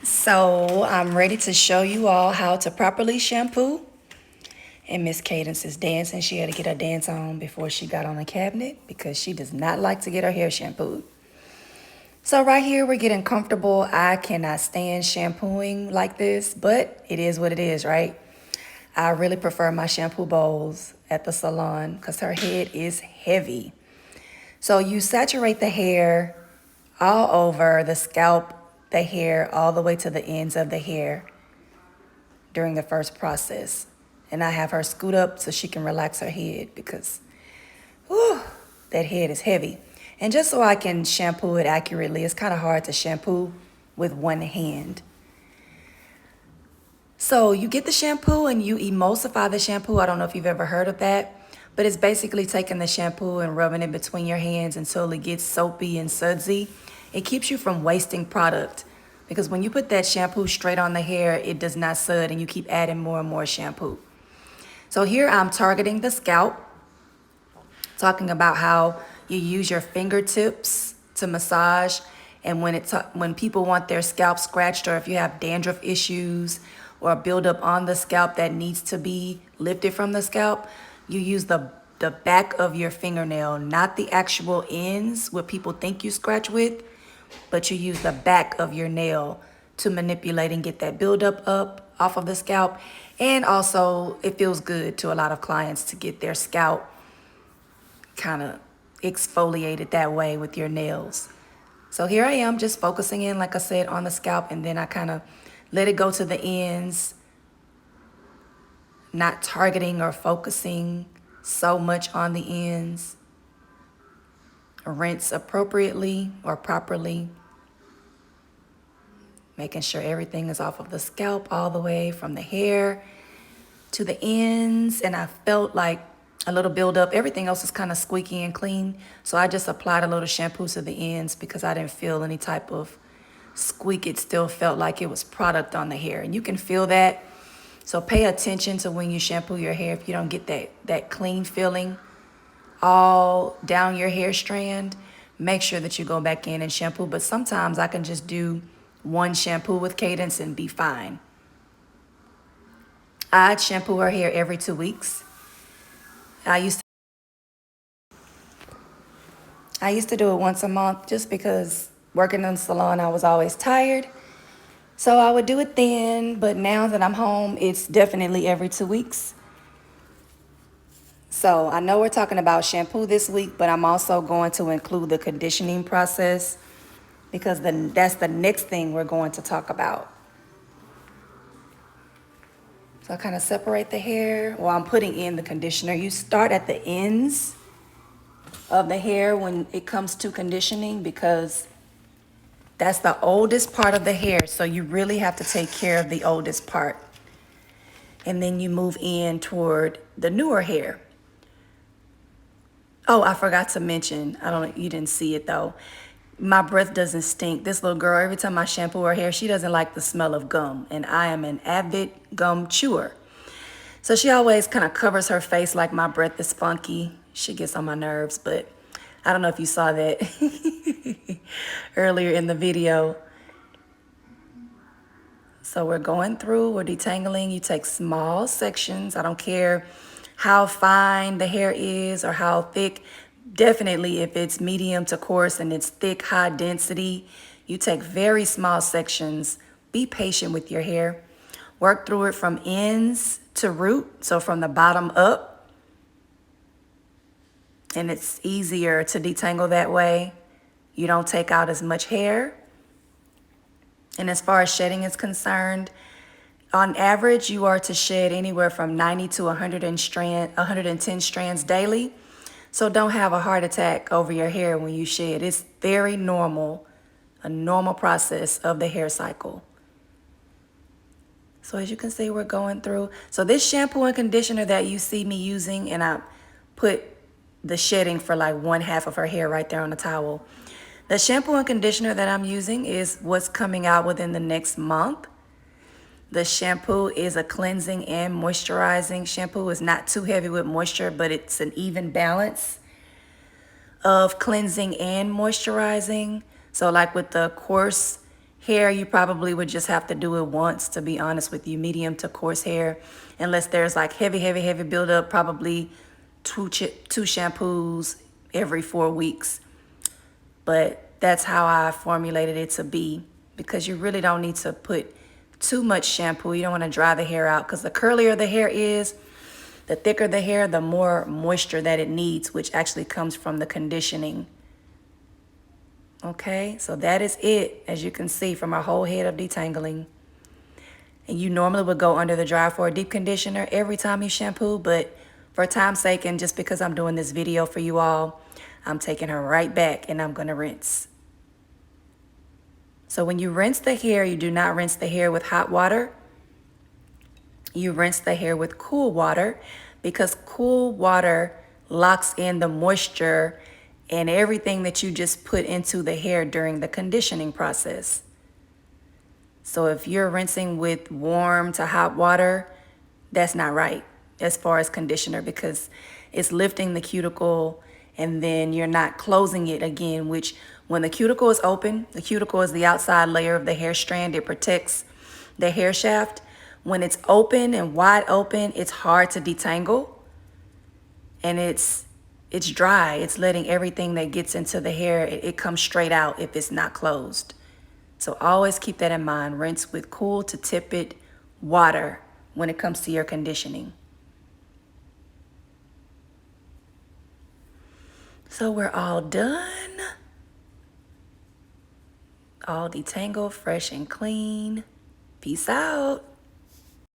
So I'm ready to show you all how to properly shampoo. And Miss Cadence is dancing. She had to get her dance on before she got on the cabinet because she does not like to get her hair shampooed. So right here, we're getting comfortable. I cannot stand shampooing like this, but it is what it is, right? I really prefer my shampoo bowls at the salon because her head is heavy. So you saturate the hair all over the scalp, the hair, all the way to the ends of the hair during the first process. And I have her scoot up so she can relax her head because whew, that head is heavy. And just so I can shampoo it accurately, it's kind of hard to shampoo with one hand. So you get the shampoo and you emulsify the shampoo. I don't know if you've ever heard of that, but it's basically taking the shampoo and rubbing it between your hands until it gets soapy and sudsy. It keeps you from wasting product because when you put that shampoo straight on the hair, it does not sud and you keep adding more and more shampoo. So here I'm targeting the scalp, talking about how you use your fingertips to massage. And when people want their scalp scratched, or if you have dandruff issues or a buildup on the scalp that needs to be lifted from the scalp, you use the back of your fingernail, not the actual ends, what people think you scratch with, but you use the back of your nail to manipulate and get that buildup up off of the scalp. And also, it feels good to a lot of clients to get their scalp kind of exfoliated that way with your nails. So here I am just focusing in, like I said, on the scalp, and then I kind of let it go to the ends, not targeting or focusing so much on the ends. Rinse appropriately or properly, making sure everything is off of the scalp all the way from the hair to the ends. And I felt like a little buildup. Everything else is kind of squeaky and clean. So I just applied a little shampoo to the ends because I didn't feel any type of squeak. It still felt like it was product on the hair. And you can feel that. So pay attention to when you shampoo your hair. If you don't get that clean feeling all down your hair strand, make sure that you go back in and shampoo. But sometimes I can just do one shampoo with Cadence and be fine. I'd shampoo her hair every 2 weeks. I used to do it once a month just because working in the salon, I was always tired. So I would do it then, but now that I'm home, it's definitely every 2 weeks. So I know we're talking about shampoo this week, but I'm also going to include the conditioning process because that's the next thing we're going to talk about. So I kind of separate the hair while I'm putting in the conditioner. You start at the ends of the hair when it comes to conditioning because that's the oldest part of the hair. So you really have to take care of the oldest part. And then you move in toward the newer hair. Oh, I forgot to mention, you didn't see it though. My breath doesn't stink. This little girl, every time I shampoo her hair, she doesn't like the smell of gum. And I am an avid gum chewer. So she always kind of covers her face like my breath is funky. She gets on my nerves, but I don't know if you saw that earlier in the video. So we're going through, we're detangling. You take small sections. I don't care how fine the hair is or how thick. Definitely if it's medium to coarse and it's thick, high density, you take very small sections. Be patient with your hair. Work through it from ends to root, so from the bottom up. And it's easier to detangle that way. You don't take out as much hair. And as far as shedding is concerned, on average, you are to shed anywhere from 90 to 110 strands daily. So don't have a heart attack over your hair when you shed. It's very normal, a normal process of the hair cycle. So as you can see, we're going through. So this shampoo and conditioner that you see me using, and I put the shedding for like 1/2 of her hair right there on the towel. The shampoo and conditioner that I'm using is what's coming out within the next month. The shampoo is a cleansing and moisturizing shampoo. It's not too heavy with moisture, but it's an even balance of cleansing and moisturizing. So like with the coarse Hair, you probably would just have to do it once, to be honest with you, medium to coarse hair. Unless there's like heavy buildup, probably two shampoos every 4 weeks. But that's how I formulated it to be, because you really don't need to put too much shampoo. You don't want to dry the hair out, because the curlier the hair is, the thicker the hair, the more moisture that it needs, which actually comes from the conditioning. Okay, so that is it, as you can see from our whole head of detangling. And you normally would go under the dryer for a deep conditioner every time you shampoo, but for time's sake and just because I'm doing this video for you all, I'm taking her right back and I'm gonna rinse. So when you rinse the hair, you do not rinse the hair with hot water. You rinse the hair with cool water, because cool water locks in the moisture and everything that you just put into the hair during the conditioning process. So if you're rinsing with warm to hot water, that's not right as far as conditioner, because it's lifting the cuticle and then you're not closing it again, which when the cuticle is open, the cuticle is the outside layer of the hair strand. It protects the hair shaft. When it's open and wide open, it's hard to detangle, and it's dry. It's letting everything that gets into the hair, it comes straight out if it's not closed. So always keep that in mind. Rinse with cool to tepid water when it comes to your conditioning. So we're all done. All detangled, fresh and clean. Peace out.